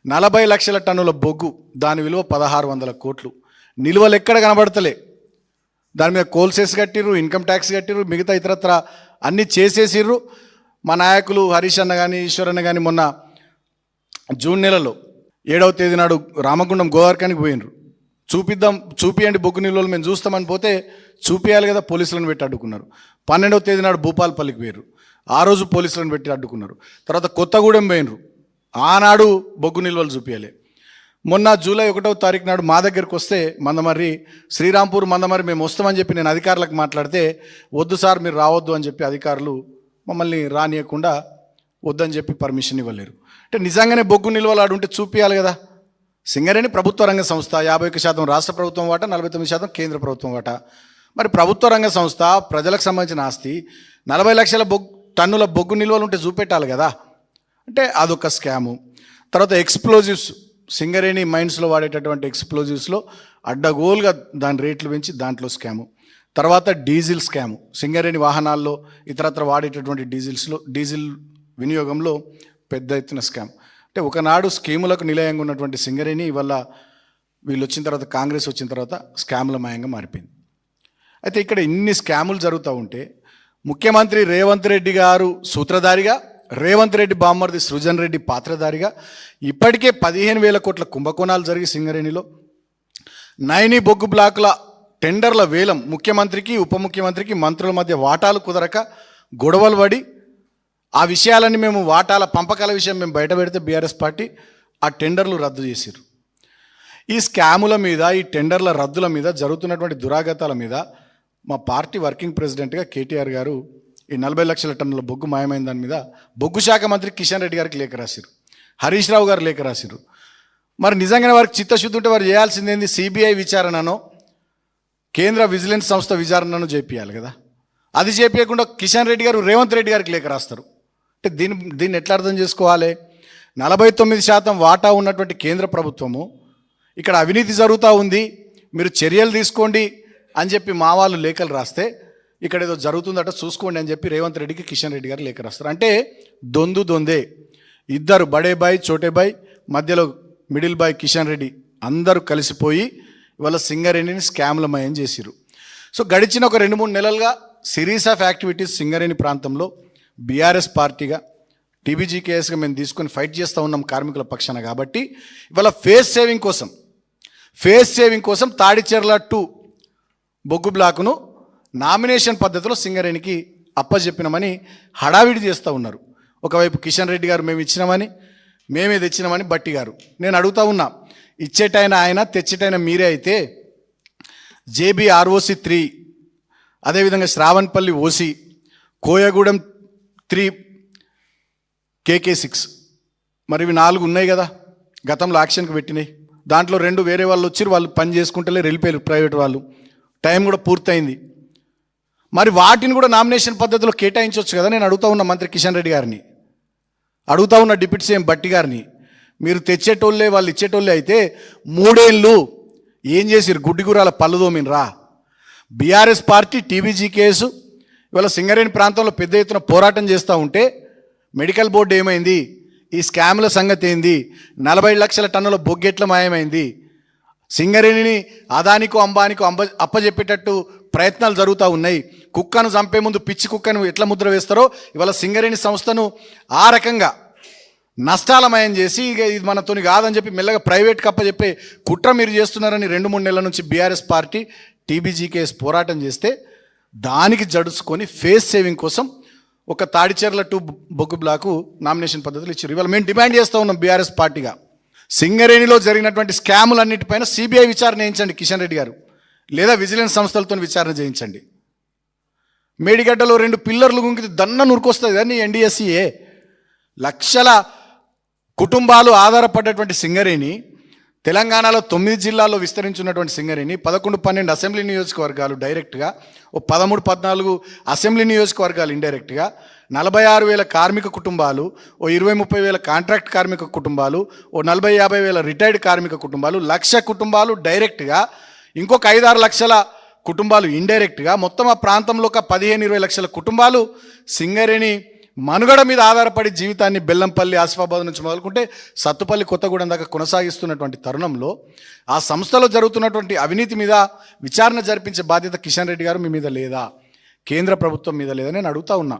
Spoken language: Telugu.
40 లక్షల టన్నుల బొగ్గు, దాని విలువ 1600 కోట్లు. నిల్వలు ఎక్కడ కనబడతలే. దాని మీద కోల్ సెస్ కట్టిర్రు, ఇన్కమ్ ట్యాక్స్ కట్టిర్రు, మిగతా ఇతరత్ర అన్నీ చేసేసిర్రు. మా నాయకులు హరీష్ అన్న కానీ ఈశ్వరన్న కానీ మొన్న జూన్ నెలలో 7వ తేదీ నాడు రామగుండం గోవర్కానికి పోయినరు. చూపియండి బొగ్గు నిల్వలు మేము చూస్తామని పోతే చూపియాలి కదా, పోలీసులను పెట్టి అడ్డుకున్నారు. 12వ తేదీ నాడు భూపాల్పల్లికి పోయినరు. ఆ రోజు పోలీసులను పెట్టి అడ్డుకున్నారు. తర్వాత కొత్తగూడెం పోయినరు. ఆనాడు బొగ్గు నిల్వలు చూపించాలి. మొన్న జూలై 1వ తారీఖు నాడు మా దగ్గరికి వస్తే మందమర్రి, శ్రీరాంపూర్ మందమర్రి మేము వస్తామని చెప్పి నేను అధికారులకు మాట్లాడితే వద్దు సార్ మీరు రావద్దు అని చెప్పి అధికారులు మమ్మల్ని రానియకుండా వద్దని చెప్పి పర్మిషన్ ఇవ్వలేరు. అంటే నిజంగానే బొగ్గు నిల్వలు ఆడుంటే చూపించాలి కదా. సింగరేణి ప్రభుత్వ రంగ సంస్థ, 51% రాష్ట్ర ప్రభుత్వం వాటా, 49% కేంద్ర ప్రభుత్వం వాటా. మరి ప్రభుత్వ రంగ సంస్థ, ప్రజలకు సంబంధించిన ఆస్తి, 40 లక్షల టన్నుల బొగ్గు నిల్వలు ఉంటే చూపెట్టాలి కదా. అంటే అదొక స్కాము. తర్వాత ఎక్స్ప్లోజివ్స్, సింగరేణి మైన్స్లో వాడేటటువంటి ఎక్స్ప్లోజివ్స్లో అడ్డగోలుగా దాని రేట్లు పెంచి దాంట్లో స్కాము. తర్వాత డీజిల్ స్కాము, సింగరేణి వాహనాల్లో ఇతరత్ర వాడేటటువంటి డీజిల్ వినియోగంలో పెద్ద ఎత్తున స్కామ్. అంటే ఒకనాడు స్కీములకు నిలయంగా ఉన్నటువంటి సింగరేణి ఇవాళ వీళ్ళు వచ్చిన తర్వాత, కాంగ్రెస్ వచ్చిన తర్వాత స్కాముల మయంగా మారిపోయింది. అయితే ఇక్కడ ఇన్ని స్కాములు జరుగుతూ ఉంటే ముఖ్యమంత్రి రేవంత్ రెడ్డి గారు సూత్రధారిగా, రేవంత్ రెడ్డి బామ్మర్ది సృజన్ రెడ్డి పాత్రధారిగా ఇప్పటికే 15,000 కోట్ల కుంభకోణాలు జరిగి సింగరేణిలో నైని బొగ్గు బ్లాకుల టెండర్ల వేలం, ముఖ్యమంత్రికి ఉప ముఖ్యమంత్రికి మంత్రుల మధ్య వాటాలు కుదరక గొడవలు పడి ఆ విషయాలన్నీ మేము వాటాల పంపకాల విషయం మేము బయట పెడితే బీఆర్ఎస్ పార్టీ ఆ టెండర్లు రద్దు చేశారు. ఈ స్కాముల మీద, ఈ టెండర్ల రద్దుల మీద, జరుగుతున్నటువంటి దురాగతాల మీద మా పార్టీ వర్కింగ్ ప్రెసిడెంట్గా కేటీఆర్ గారు ఈ 40 లక్షల టన్నుల బొగ్గు మాయమైన దాని మీద బొగ్గు శాఖ మంత్రి కిషన్ రెడ్డి గారికి లేఖ రాశారు, హరీష్ రావు గారు లేఖ రాశారు. మరి నిజంగానే వారికి చిత్తశుద్ధి ఉంటే వారు చేయాల్సిందేంది, సిబిఐ విచారణనో కేంద్ర విజిలెన్స్ సంస్థ విచారణను చేపియాలి కదా. అది చేపించకుండా కిషన్ రెడ్డి గారు రేవంత్ రెడ్డి గారికి లేఖ రాస్తారు. అంటే దీన్ని ఎట్లా అర్థం చేసుకోవాలి? 49% వాటా ఉన్నటువంటి కేంద్ర ప్రభుత్వము ఇక్కడ అవినీతి జరుగుతూ ఉంది, మీరు చర్యలు తీసుకోండి అని చెప్పి మా వాళ్ళు లేఖలు రాస్తే ఇక్కడ ఏదో జరుగుతుందట చూసుకోండి అని చెప్పి రేవంత్ రెడ్డికి కిషన్ రెడ్డి గారు లేఖ రాస్తారు. అంటే దొందే ఇద్దరు, బడే బాయ్ చోటే బాయ్, మధ్యలో మిడిల్ బాయ్ కిషన్ రెడ్డి అందరూ కలిసిపోయి ఇవాళ సింగరేణిని స్కామ్లమయం చేసిరు. సో గడిచిన ఒక 2-3 నెలలుగా సిరీస్ ఆఫ్ యాక్టివిటీస్ సింగరేణి ప్రాంతంలో బీఆర్ఎస్ పార్టీగా, టీబీజీకేఎస్గా మేము తీసుకొని ఫైట్ చేస్తూ ఉన్నాం కార్మికుల పక్షాన. కాబట్టి ఇవాళ ఫేస్ సేవింగ్ కోసం తాడిచెర్ల 2 బొగ్గు బ్లాకును నామినేషన్ పద్ధతిలో సింగరేణికి అప్పచెప్పినామని హడావిడి చేస్తూ ఉన్నారు. ఒకవైపు కిషన్ రెడ్డి గారు మేమే తెచ్చినామని బట్టి గారు. నేను అడుగుతా ఉన్నా, ఇచ్చేటైన ఆయన తెచ్చేటైన మీరే అయితే జేబీ ROC 3, అదేవిధంగా శ్రావణపల్లి OC, కోయగూడెం 3, KK 6, మరి ఇవి 4 ఉన్నాయి కదా గతంలో యాక్షన్కి పెట్టినాయి. దాంట్లో 2 వేరే వాళ్ళు వచ్చి వాళ్ళు పని చేసుకుంటలే వెళ్ళిపోయారు, ప్రైవేట్ వాళ్ళు. టైం కూడా పూర్తయింది. మరి వాటిని కూడా నామినేషన్ పద్ధతిలో కేటాయించవచ్చు కదా. నేను అడుగుతా ఉన్న మంత్రి కిషన్ రెడ్డి గారిని, అడుగుతా ఉన్న డిప్యూటీ సీఎం బట్టి గారిని, మీరు తెచ్చేటోళ్ళే వాళ్ళు ఇచ్చేటోళ్ళే అయితే 3 ఏళ్ళు ఏం చేసిరు? గుడ్డిగురాల పళ్ళు దోమినరా? బీఆర్ఎస్ పార్టీ టీబీజీకేఎస్ ఇవాళ సింగరేణి ప్రాంతంలో పెద్ద ఎత్తున పోరాటం చేస్తూ ఉంటే మెడికల్ బోర్డు ఏమైంది? ఈ స్కామ్ల సంగతి ఏంది? 40 లక్షల టన్నుల బొగ్గెట్ల మాయమైంది? సింగరేణిని అదానికో అంబానికో అప్పజెప్పేటట్టు ప్రయత్నాలు జరుగుతూ ఉన్నాయి. కుక్కను చంపే ముందు పిచ్చి కుక్కను ఎట్లా ముద్ర వేస్తారో ఇవాళ సింగరేణి సంస్థను ఆ రకంగా నష్టాలమయం చేసి ఇక ఇది మనతోని కాదని చెప్పి మెల్లగా ప్రైవేట్కి అప్పచెప్పే కుట్ర మీరు చేస్తున్నారని 2-3 నెలల నుంచి బీఆర్ఎస్ పార్టీ టీబీజీకేఎస్ పోరాటం చేస్తే దానికి జడుచుకొని ఫేస్ సేవింగ్ కోసం ఒక తాడిచెర్ల 2 బొగ్గు బ్లాకు నామినేషన్ పద్ధతులు ఇచ్చారు. ఇవాళ మేము డిమాండ్ చేస్తూ ఉన్నాం బీఆర్ఎస్ పార్టీగా, సింగరేణిలో జరిగినటువంటి స్కాములన్నిటిపైన సిబిఐ విచారణ చేయించండి కిషన్ రెడ్డి గారు, లేదా విజిలెన్స్ సంస్థలతో విచారణ చేయించండి. మేడిగడ్డలో 2 పిల్లర్లు గుంకితే దన్న నురుకొస్తుంది కానీ NDSEA. లక్షల కుటుంబాలు ఆధారపడ్డటువంటి సింగరేణి, తెలంగాణలో 9 జిల్లాల్లో విస్తరించున్నటువంటి సింగరేణి, 11-12 అసెంబ్లీ నియోజకవర్గాలు డైరెక్ట్గా, 13-14 అసెంబ్లీ నియోజకవర్గాలు ఇండైరెక్ట్గా, 46,000 కార్మిక కుటుంబాలు, 20-30 వేల కాంట్రాక్ట్ కార్మిక కుటుంబాలు, 40-50 వేల రిటైర్డ్ కార్మిక కుటుంబాలు, 1,00,000 కుటుంబాలు డైరెక్ట్గా, ఇంకొక 5-6 లక్షల కుటుంబాలు ఇండైరెక్ట్గా, మొత్తం ఆ ప్రాంతంలో ఒక 15-20 లక్షల కుటుంబాలు సింగరేణి మనుగడ మీద ఆధారపడి జీవితాన్ని బెల్లంపల్లి ఆసిఫాబాద్ నుంచి మొదలుకుంటే సత్తుపల్లి కొత్తగూడెం దాకా కొనసాగిస్తున్నటువంటి తరుణంలో ఆ సంస్థలో జరుగుతున్నటువంటి అవినీతి మీద విచారణ జరిపించే బాధ్యత కిషన్ రెడ్డి గారు మీ మీద లేదా, కేంద్ర ప్రభుత్వం మీద లేదా నేను అడుగుతా ఉన్నా.